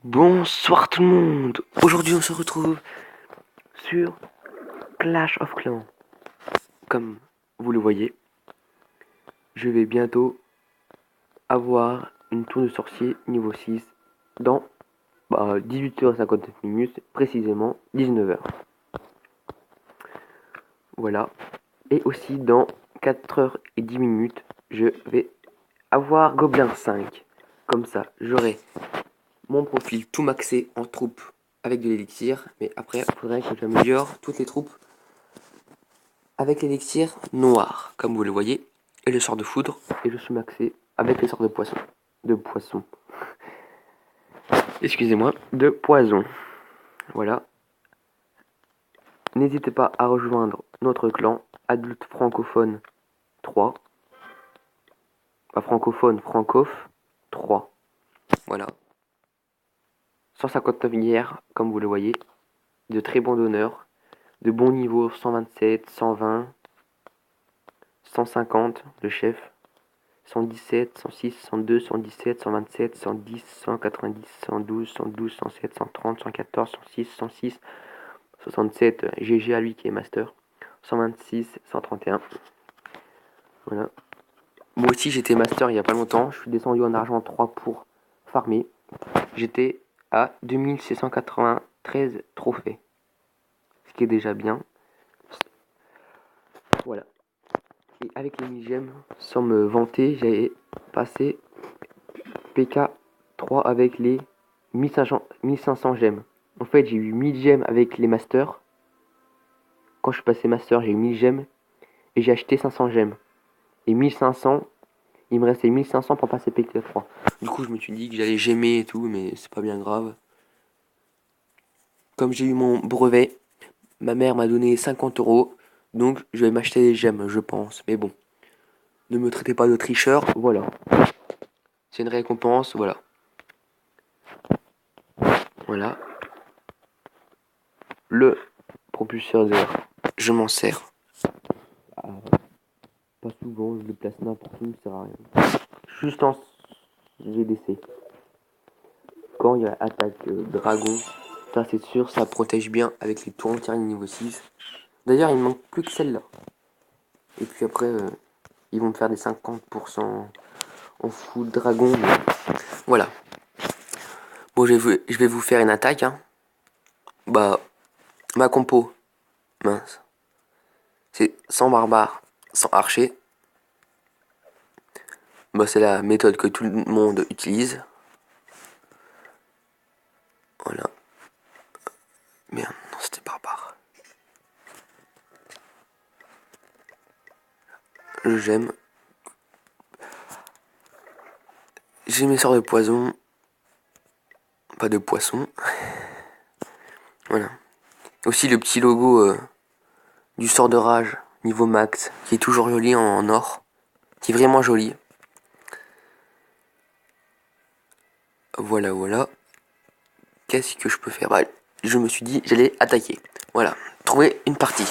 Bonsoir tout le monde. Aujourd'hui on se retrouve sur Clash of Clans. Comme vous le voyez, je vais bientôt avoir une tour de sorcier niveau 6 dans 18h59, précisément 19h. Voilà. Et aussi dans 4h10, je vais avoir Gobelin 5. Comme ça, j'aurai mon profil tout maxé en troupes avec de l'élixir. Mais après, il faudrait que j'améliore toutes les troupes avec l'élixir noir, comme vous le voyez, et le sort de foudre. Et je suis maxé avec les sorts de poisson. De poisson. Excusez-moi, de poison. Voilà. N'hésitez pas à rejoindre notre clan Adulte Francophone 3. Pas francophone, francof 3. Voilà. 159 guerres, comme vous le voyez. De très bons donneurs. De bons niveaux 127, 120, 150, le chef. 117, 106, 102, 117, 127, 110, 190, 112, 112, 107, 130, 114, 106, 106, 67, GG à lui qui est master. 126, 131. Voilà. Moi aussi j'étais master il y a pas longtemps. Je suis descendu en argent 3 pour farmer. J'étais à 2693 trophées. Ce qui est déjà bien. Voilà. Et avec les 1000 gemmes, sans me vanter, j'avais passé PK3 avec les 1500 gemmes. En fait, j'ai eu 1000 gemmes avec les masters. Quand je suis passé master, j'ai eu 1000 gemmes. Et j'ai acheté 500 gemmes. Et 1500, il me restait 1500 pour passer PK3. Du coup, je me suis dit que j'allais gemmer et tout, mais c'est pas bien grave. Comme j'ai eu mon brevet, ma mère m'a donné 50 euros. Donc, je vais m'acheter des gemmes, je pense. Mais bon, ne me traitez pas de tricheur, voilà. C'est une récompense, voilà. Voilà. Le propulseur d'air, je m'en sers. Pas souvent, je le place n'importe où, ça sert à rien. Juste en GDC. Quand il y a attaque dragon, ça c'est sûr, ça protège bien avec les tours entières niveau 6. D'ailleurs, il ne manque plus que celle-là. Et puis après, ils vont me faire des 50% en full dragon. Mais... Voilà. Bon, je vais vous faire une attaque. Hein. Bah, ma compo, mince. C'est sans barbare, sans archer. Bah, c'est la méthode que tout le monde utilise. Voilà. Merde, non, c'était barbare. J'aime. J'ai mes sorts de poison. Pas de poisson. Voilà. Aussi le petit logo du sort de rage, niveau max, qui est toujours joli en or. Qui est vraiment joli. Voilà, voilà. Qu'est-ce que je peux faire? Bah, je me suis dit, j'allais attaquer. Voilà. Trouver une partie.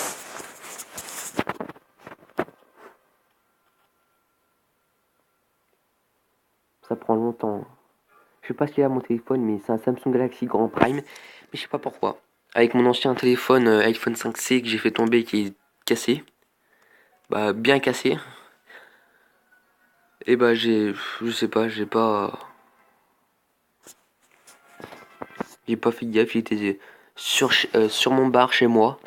Ça prend longtemps. Je sais pas ce qu'il y a à mon téléphone, mais c'est un Samsung Galaxy Grand Prime. Mais je sais pas pourquoi. Avec mon ancien téléphone iPhone 5C que j'ai fait tomber, qui est cassé. Bah, bien cassé. Et bah, je sais pas, j'ai pas fait gaffe. J'étais sur mon bar chez moi.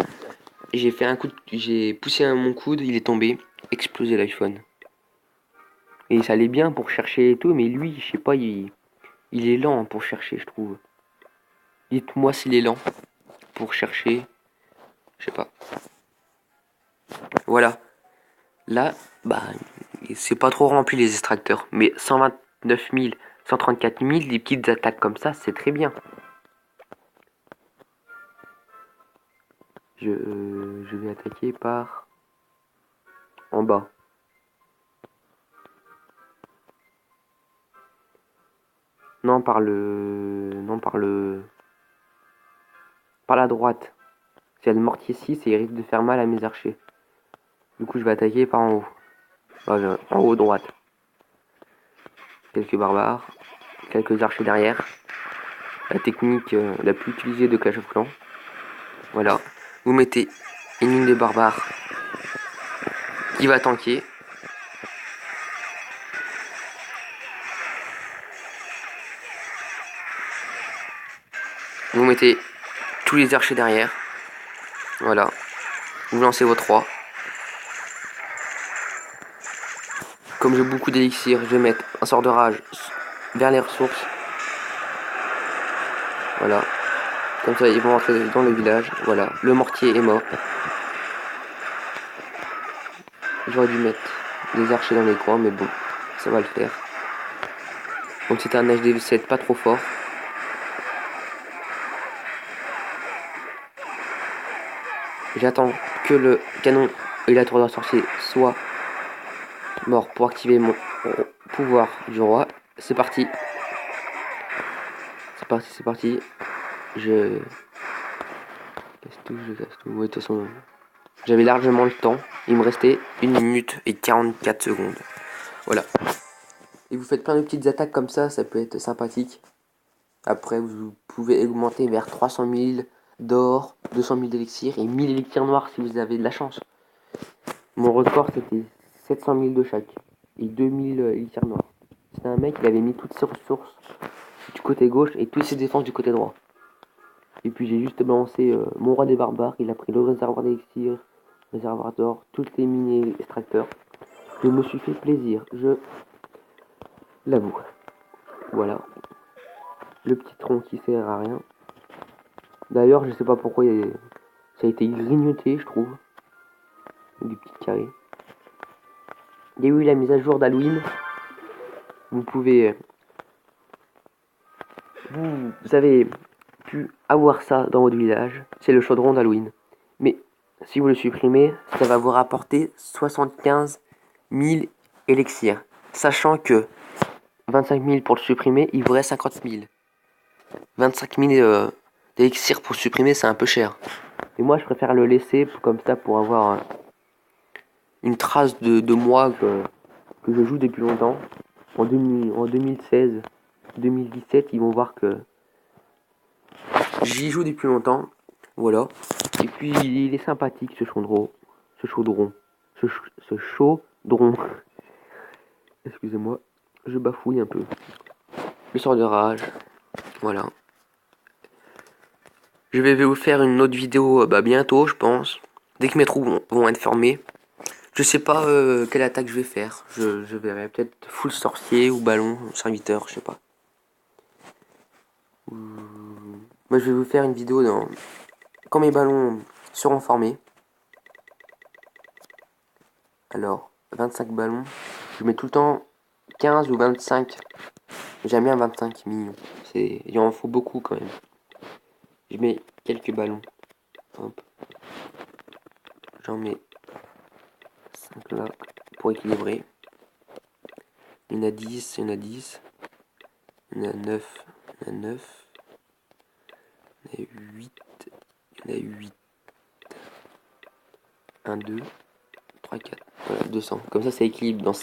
Et j'ai fait un coup j'ai poussé mon coude, il est tombé. Explosé l'iPhone. Et ça allait bien pour chercher et tout, mais lui, je sais pas, il est lent pour chercher, je trouve. Dites-moi s'il est lent pour chercher. Je sais pas. Voilà. Là, bah, c'est pas trop rempli les extracteurs. Mais 129 000, 134 000, des petites attaques comme ça, c'est très bien. Je vais attaquer par en bas. Non, par le... Non, par la droite. Il y a le mortier 6 et il risque de faire mal à mes archers. Du coup, je vais attaquer par en haut. En haut droite. Quelques barbares. Quelques archers derrière. la technique la plus utilisée de Clash of Clans. Voilà, vous mettez une ligne de barbares qui va tanker. Vous mettez tous les archers derrière. Voilà, vous lancez vos 3. Comme j'ai beaucoup d'élixir, je vais mettre un sort de rage vers les ressources. Voilà. Comme ça, ils vont rentrer dans le village. Voilà. Le mortier est mort. J'aurais dû mettre des archers dans les coins, mais bon, ça va le faire. Donc c'était un HD7 pas trop fort. J'attends que le canon et la tour d'un sorcier soient morts pour activer mon pouvoir du roi. C'est parti. C'est parti, c'est parti. Je casse tout, je casse tout. Ouais, de toute façon, j'avais largement le temps. Il me restait 1 minute et 44 secondes. Voilà. Et vous faites plein de petites attaques comme ça peut être sympathique. Après, vous pouvez augmenter vers 300 000 d'or, 200 000 d'élixirs et 1000 élixirs noirs si vous avez de la chance. Mon record, c'était 700 000 de chaque et 2000 élixirs noirs. C'était un mec, il avait mis toutes ses ressources du côté gauche et toutes ses défenses du côté droit. Et puis j'ai juste balancé mon roi des barbares, il a pris le réservoir d'élixir, le réservoir d'or, toutes les mines et extracteurs. Je me suis fait plaisir, je l'avoue. Voilà. Le petit tronc qui sert à rien. D'ailleurs, je sais pas pourquoi ça a été grignoté, je trouve. Des petits carrés. Il y a eu la mise à jour d'Halloween. Vous pouvez... Vous avez pu avoir ça dans votre village. C'est le chaudron d'Halloween. Mais si vous le supprimez, ça va vous rapporter 75 000 élixirs. Sachant que 25 000 pour le supprimer, il vous reste 50 000. 25 000 d'élixirs pour supprimer, c'est un peu cher. Et moi, je préfère le laisser comme ça pour avoir une trace de moi que je joue depuis longtemps. En 2016, 2017, ils vont voir que j'y joue depuis longtemps. Voilà. Et puis, il est sympathique ce chaudron. Ce chaudron. Ce chaudron. Excusez-moi, je bafouille un peu. Le sort de rage. Voilà. Je vais vous faire une autre vidéo bientôt, je pense. Dès que mes troupes vont être formés. Je sais pas quelle attaque je vais faire. Je verrai peut-être full sorcier ou ballon, serviteur, je sais pas. Moi je vais vous faire une vidéo quand mes ballons seront formés. Alors, 25 ballons. Je mets tout le temps 15 ou 25. Jamais un 25 mignon. Il en faut beaucoup quand même. Je mets quelques ballons. Hop. J'en mets 5 là pour équilibrer. Il y en a 10, il y en a 10. Il y en a 9, il y en a 9. Il y en a 8. Il y en a 8. 1, 2, 3, 4. Voilà, 200. Comme ça équilibre dans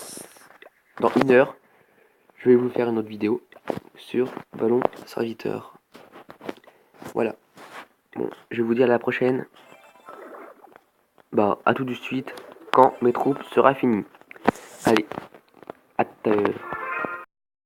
1 heure. Je vais vous faire une autre vidéo sur ballon serviteur. Voilà. Bon, je vais vous dire à la prochaine. À tout de suite quand mes troupes sera finies. Allez, à tout à l'heure.